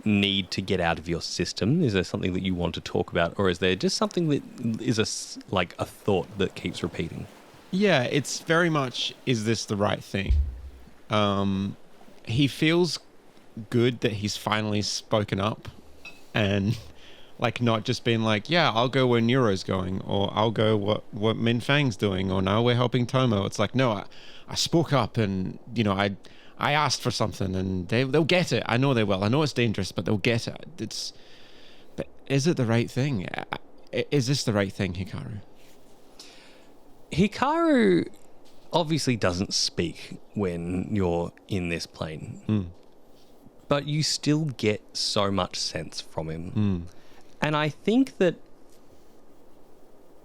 need to get out of your system? Is there something that you want to talk about? Or is there just something that is a thought that keeps repeating? Yeah, it's very much, is this the right thing? He feels good that he's finally spoken up and... like, not just being like, yeah, I'll go where Nuro's going, or I'll go what Min Fang's doing, or now we're helping Tomo. It's like, no, I spoke up and, I asked for something and they'll get it. I know they will. I know it's dangerous, but they'll get it. But is it the right thing? Is this the right thing, Hikaru? Hikaru obviously doesn't speak when you're in this plane, but you still get so much sense from him. And I think that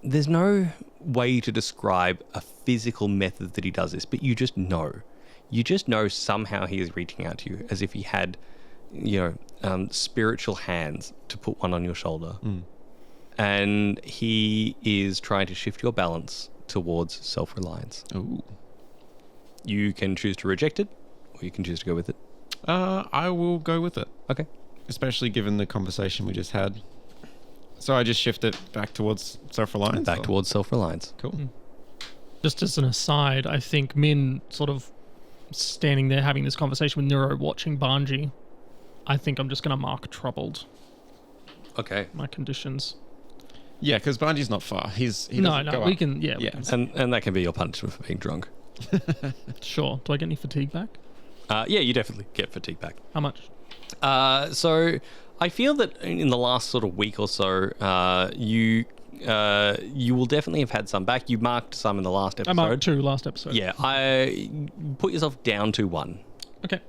there's no way to describe a physical method that he does this, but you just know. You just know somehow he is reaching out to you as if he had, spiritual hands to put one on your shoulder. And he is trying to shift your balance towards self-reliance. Ooh. You can choose to reject it, or you can choose to go with it. I will go with it. Okay. Especially given the conversation we just had. So I just shift it back towards self-reliance? Back towards self-reliance. Cool. Just as an aside, I think Min sort of standing there having this conversation with Nuro, watching Banji, I think I'm just going to mark troubled. Okay. My conditions. Yeah, because Banji's not far. He No, doesn't go we up. can, yeah. And that can be your punishment for being drunk. Sure. Do I get any fatigue back? Yeah, you definitely get fatigue back. How much? So I feel that in the last sort of week or so, you will definitely have had some back. You marked some in the last episode. I marked 2 last episode. Yeah, I put yourself down to 1. Okay.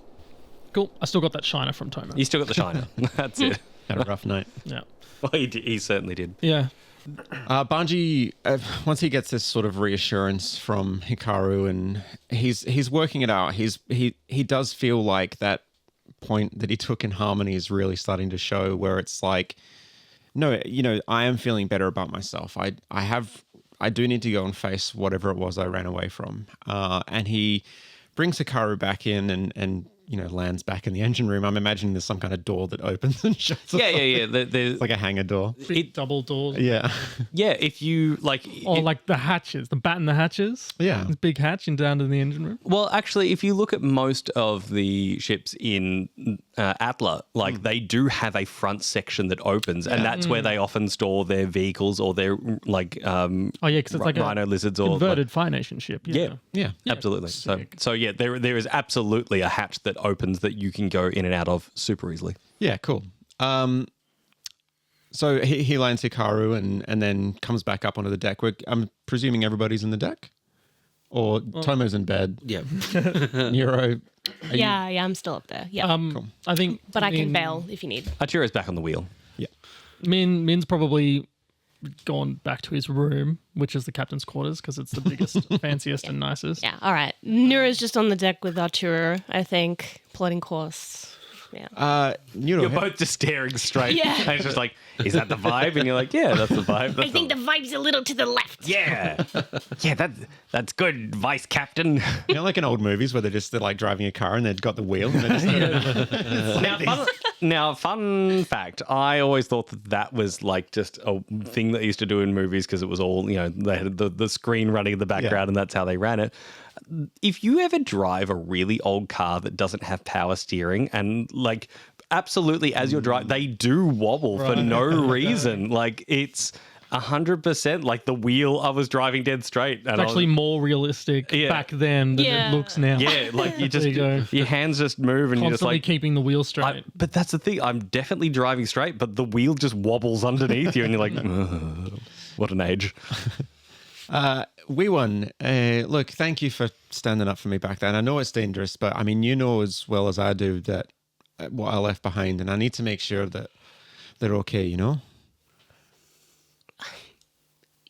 Cool. I still got that shiner from Tomo. You still got the shiner. That's it. Had a rough night. Yeah. Well, he certainly did. Yeah. Banji, once he gets this sort of reassurance from Hikaru and he's working it out, he does feel like that point that he took in Harmony is really starting to show, where it's like, no, I am feeling better about myself. I do need to go and face whatever it was I ran away from. And he brings Hikaru back in and lands back in the engine room, I'm imagining there's some kind of door that opens and shuts. Yeah. There's It's like a hangar door. Big double doors. Yeah. yeah. If you like, Or like the hatches, the bat and the hatches. Yeah. This big hatch and down to the engine room. well, actually, if you look at most of the ships in ATLA, like they do have a front section that opens, and that's where they often store their vehicles or their like Oh yeah, because it's like rhino a lizards or converted Fire Nation ship. Yeah. Yeah. Absolutely. sick. So yeah, there is absolutely a hatch that opens that you can go in and out of super easily. Yeah, cool. So he lands Hikaru and then comes back up onto the deck. I'm presuming everybody's in the deck? Or Tomo's in bed. Yeah. Nuro. Yeah, I'm still up there. Yeah. I think, but I can bail if you need. Arturo's back on the wheel. Yeah. Min's probably gone back to his room, which is the captain's quarters, because it's the biggest, fanciest, and nicest. Yeah, all right. Nuro's just on the deck with Arturo, I think, plotting course. Yeah. Nuro. You're both just staring straight. Yeah. And it's just like, is that the vibe? And you're like, yeah, that's the vibe. I think the vibe's a little to the left. Yeah. Yeah, that's good, Vice Captain. Like in old movies where they're like driving a car and they've got the wheel. And they're just Now, fun fact, I always thought that was like just a thing that they used to do in movies because it was all, they had the screen running in the background and that's how they ran it. If you ever drive a really old car that doesn't have power steering and like absolutely as you're driving, they do wobble for no reason. Like it's 100% like the wheel. I was driving dead straight. And It's actually more realistic back then than it looks now. Yeah, like you just, There you go. your hands just move and you're just Constantly like, keeping the wheel straight. but that's the thing. I'm definitely driving straight, but the wheel just wobbles underneath you, and you're like, "Ugh, what an age." Wee one, look, thank you for standing up for me back then. I know it's dangerous, but I mean, you know as well as I do that what I left behind, and I need to make sure that they're okay,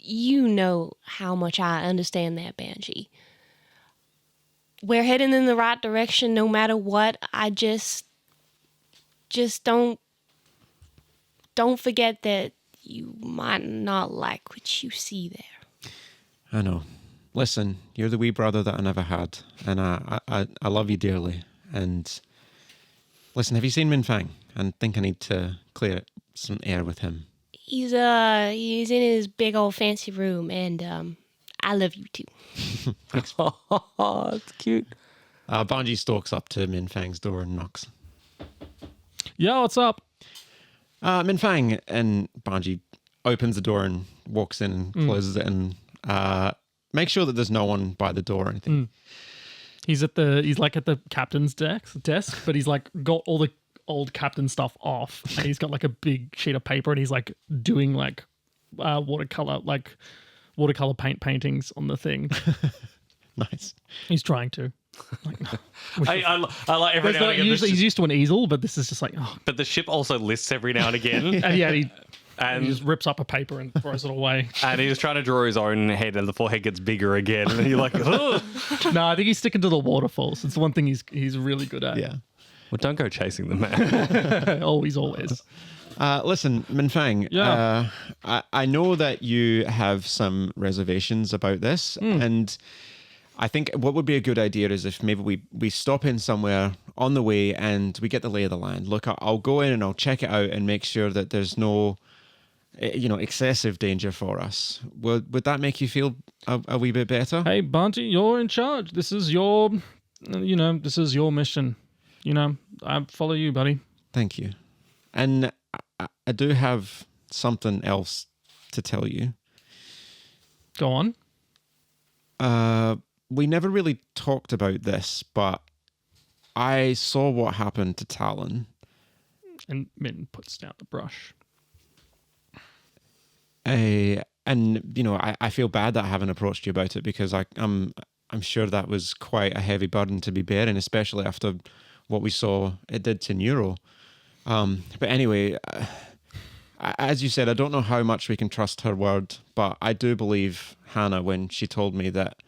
You know how much I understand that, Banji. We're heading in the right direction no matter what. I just don't forget that you might not like what you see there. I know. Listen, you're the wee brother that I never had, and I love you dearly. And listen, have you seen Min Fang? I think I need to clear some air with him. He's in his big old fancy room, and I love you too. Oh, it's cute. Banji stalks up to Min Fang's door and knocks. Yeah, what's up? Min Fang, and Banji opens the door and walks in and closes it and make sure that there's no one by the door or anything. He's like at the captain's desk, but he's like got all the old captain stuff off, and he's got like a big sheet of paper, and he's like doing like watercolor paint paintings on the thing. Nice. He's trying to. I like every now and again. Usually he's used to an easel, but this is just like, oh. But the ship also lists every now and again. And yeah, he And just rips up a paper and throws it away. and he was trying to draw his own head, and the forehead gets bigger again. And you're like, ugh. No, I think he's sticking to the waterfalls. It's the one thing he's really good at. Yeah. Well, don't go chasing the man. Always. Listen, Min Fang, Yeah. I know that you have some reservations about this, and I think what would be a good idea is if maybe we stop in somewhere on the way and we get the lay of the land. Look, I'll go in and I'll check it out and make sure that there's no, excessive danger for us. Would that make you feel a wee bit better? Hey, Banji, you're in charge. This is your mission. I follow you, buddy. Thank you. And I do have something else to tell you. Go on. We never really talked about this, but I saw what happened to Talon. And Min puts down the brush. And I feel bad that I haven't approached you about it, because I'm sure that was quite a heavy burden to be bearing, especially after what we saw it did to Nuro. But anyway, as you said, I don't know how much we can trust her word, but I do believe Hannah when she told me that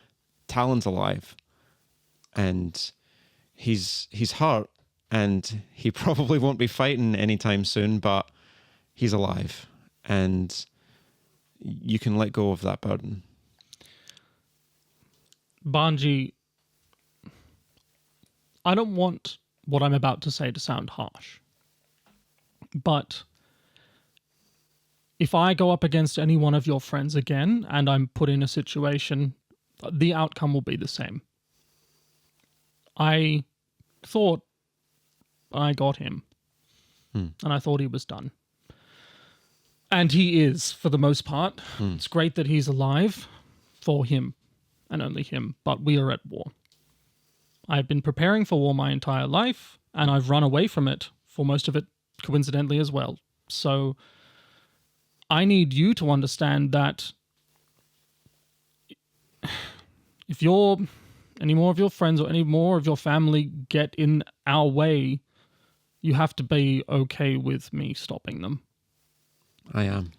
Talon's alive, and he's hurt, and he probably won't be fighting anytime soon, but he's alive, and you can let go of that burden. Banji, I don't want what I'm about to say to sound harsh. But if I go up against any one of your friends again and I'm put in a situation, the outcome will be the same. I thought I got him. And I thought he was done. And he is, for the most part. It's great that he's alive for him and only him, but we are at war. I've been preparing for war my entire life, and I've run away from it for most of it, coincidentally as well. So I need you to understand that if any more of your friends or any more of your family get in our way, you have to be okay with me stopping them. I am.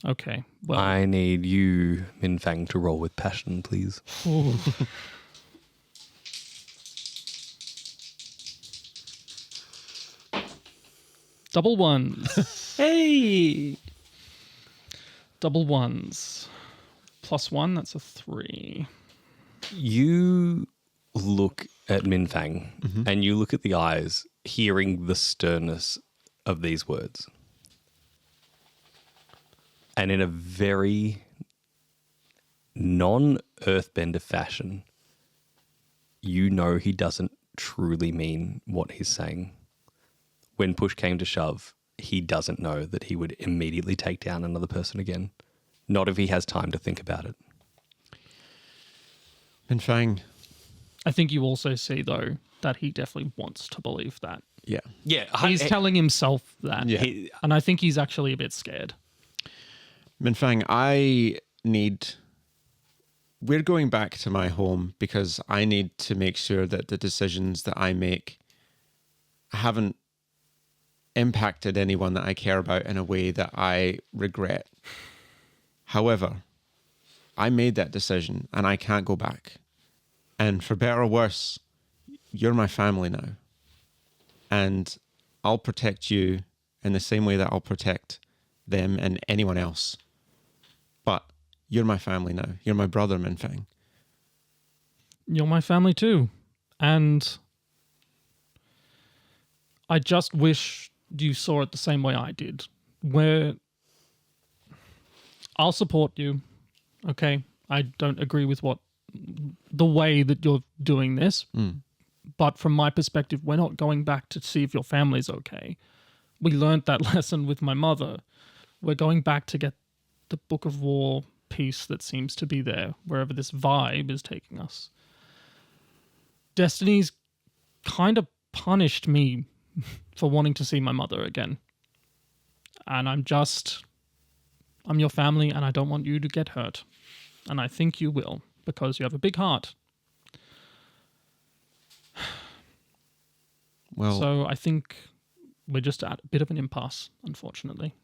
Okay. Well, I need you, Min Fang, to roll with passion, please. double ones. Hey! Double ones. +1, that's a 3. You look at Min Fang and you look at the eyes, hearing the sternness of these words. And in a very non-earthbender fashion, you know he doesn't truly mean what he's saying. When push came to shove, he doesn't know that he would immediately take down another person again. Not if he has time to think about it. Min Fang. I think you also see, though, that he definitely wants to believe that. Yeah. Yeah, He's telling himself that. Yeah. And I think he's actually a bit scared. Min Fang, we're going back to my home because I need to make sure that the decisions that I make haven't impacted anyone that I care about in a way that I regret. However, I made that decision and I can't go back. And for better or worse, you're my family now. And I'll protect you in the same way that I'll protect them and anyone else. But you're my family now. You're my brother, Min Fang. You're my family too. And I just wish you saw it the same way I did. Where I'll support you, okay? I don't agree with the way that you're doing this. But from my perspective, we're not going back to see if your family's okay. We learned that lesson with my mother. We're going back to get the Book of War piece that seems to be there, wherever this vibe is taking us. Destiny's kind of punished me for wanting to see my mother again. And I'm your family and I don't want you to get hurt. And I think you will, because you have a big heart. Well, So I think we're just at a bit of an impasse, unfortunately.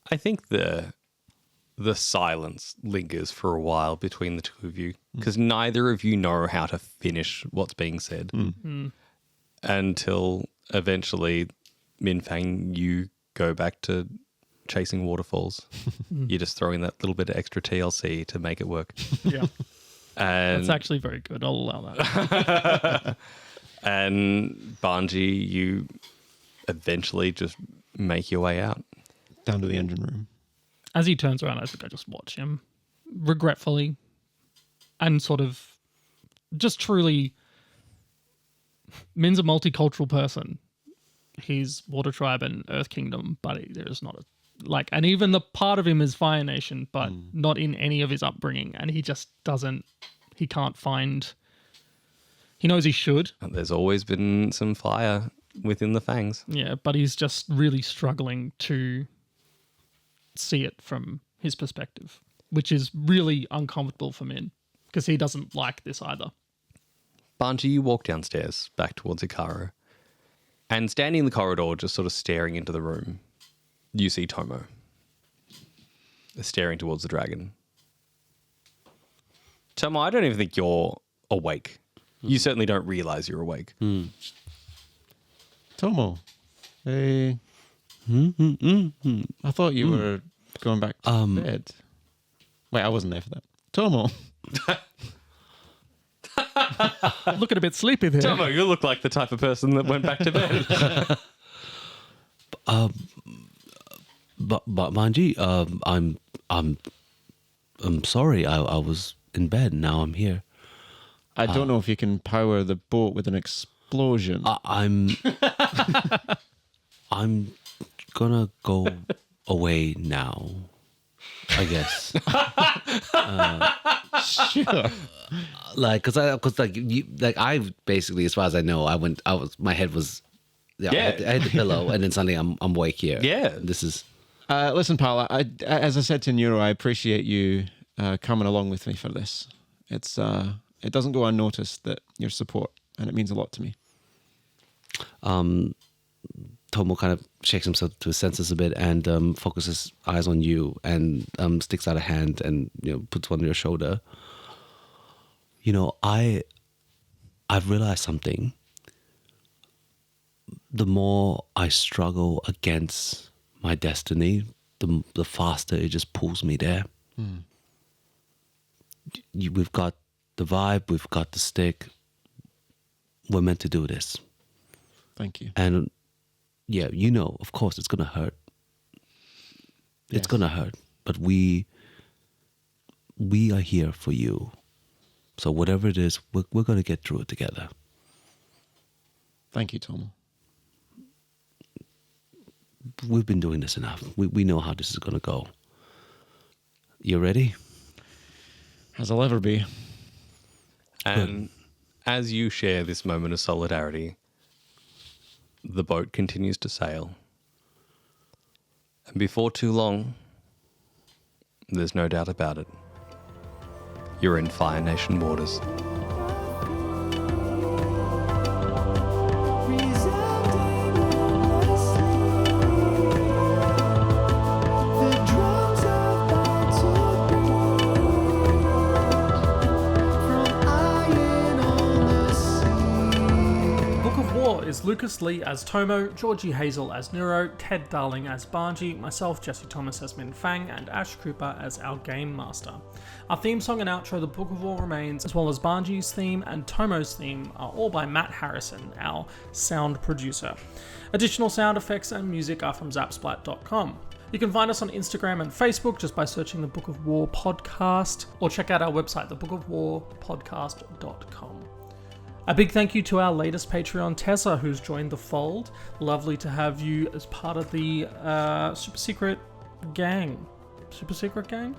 I think the silence lingers for a while between the two of you because neither of you know how to finish what's being said until eventually, Min Fang, you go back to chasing waterfalls. You just throw in that little bit of extra TLC to make it work. Yeah. And That's actually very good. I'll allow that. And Banji, you eventually just make your way out. down to the engine room. As he turns around, I think I just watch him regretfully and sort of just truly. Min's a multicultural person. He's Water Tribe and Earth Kingdom, but there's not and even the part of him is Fire Nation, but not in any of his upbringing. And he just he can't find, he knows he should. And there's always been some fire within the fangs. Yeah, but he's just really struggling to see it from his perspective, which is really uncomfortable for Min because he doesn't like this either. Banji, you walk downstairs back towards Ikaro, and standing in the corridor, just sort of staring into the room, you see Tomo staring towards the dragon. Tomo, I don't even think you're awake. You certainly don't realize you're awake. Tomo, hey. I thought you were going back to bed. Wait, I wasn't there for that. Tomo. Looking a bit sleepy there. Tomo, you look like the type of person that went back to bed. But Banji, I'm sorry. I was in bed. Now I'm here. I don't know if you can power the boat with an explosion. I'm gonna go away now. I guess. Sure. I basically, as far as I know, my head was. I had the pillow, and then suddenly I'm awake here. Yeah. This is. Listen, pal, as I said to Nuro, I appreciate you coming along with me for this. It doesn't go unnoticed that your support, and it means a lot to me. Tomo kind of shakes himself to his senses a bit and focuses eyes on you and sticks out a hand and puts one on your shoulder. I've realized something. The more I struggle against my destiny, the faster it just pulls me there. We've got the vibe, we've got the stick. We're meant to do this. Thank you. And yeah, of course it's gonna hurt. It's gonna hurt. But we are here for you. So whatever it is, we're gonna get through it together. Thank you, Tomo. We've been doing this enough. We know how this is gonna go. You ready? As I'll ever be. And as you share this moment of solidarity, the boat continues to sail. And before too long, there's no doubt about it, you're in Fire Nation waters. Is Lucas Lee as Tomo, Georgie Hazel as Nuro, Ted Darling as Banji, myself Jesse Thomas as Min Fang, and Ash Cooper as our Game Master. Our theme song and outro, The Book of War Remains, as well as Banji's theme and Tomo's theme, are all by Matt Harrison, our sound producer. Additional sound effects and music are from zapsplat.com. You can find us on Instagram and Facebook just by searching The Book of War Podcast, or check out our website, thebookofwarpodcast.com. A big thank you to our latest Patreon, Tessa, who's joined the fold. Lovely to have you as part of the super secret gang. Super secret gang?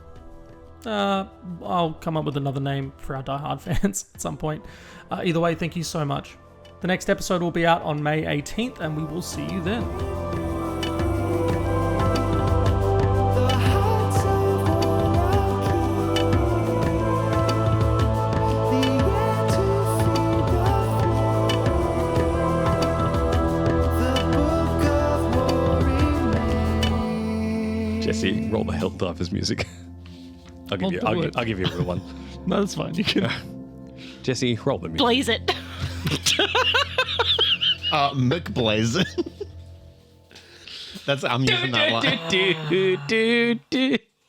I'll come up with another name for our diehard fans at some point. Either way, thank you so much. The next episode will be out on May 18th, and we will see you then. Jesse, roll the Help Divers music. I'll give you a real one. No, that's fine. You can. Jesse, roll the music. Blaze it. McBlaze. I'm using that one.